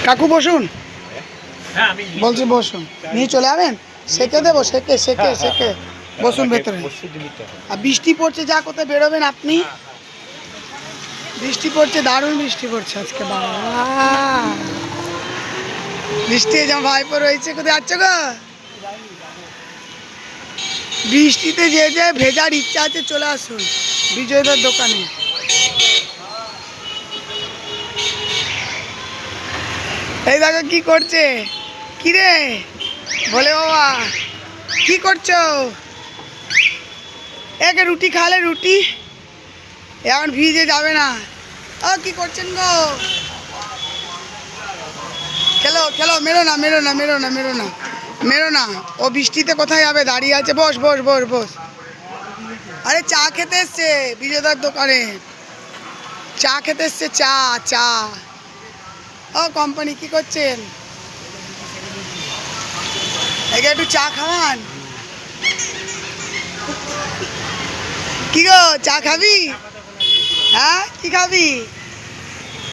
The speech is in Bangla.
কাকু বসুন, বলছি বসুন, নিয়ে চলে যাবেন, সেকে দেবো, সেকে সেকে সেকে বসুন ভেতরে। আর বৃষ্টি পড়ছে, যা কোথায় বেরোবেন আপনি? বৃষ্টি পড়ছে, দারুণ বৃষ্টি পড়ছে আজকে, বাবা বৃষ্টি যেমন ভাইপো রয়েছে। কোথায় যাচ্ছ গো? বৃষ্টিতে যে যে ভেজার ইচ্ছা আছে চলে আসুন বিজয়দার দোকানে। এই দেখো কি করছে, কি রে বলে বাবা, কি করছো? একে রুটি খালে, রুটি এখন ভিজে যাবে না। ও কি করছেন গো? খেলো খেলো, মেরো না মেরো না মেরো না মেরো না মেরো না। ও বৃষ্টিতে কোথায় যাবে, দাঁড়িয়ে আছে। বস বস বস বস। আরে চা খেতে এসছে বিজয়দার দোকানে, চা খেতে এসছে, চা চা। ও কোম্পানি কি করছেন? একে একটু চা খাওয়ান। কি গো, চা খাবি? হ্যাঁ কি খাবি?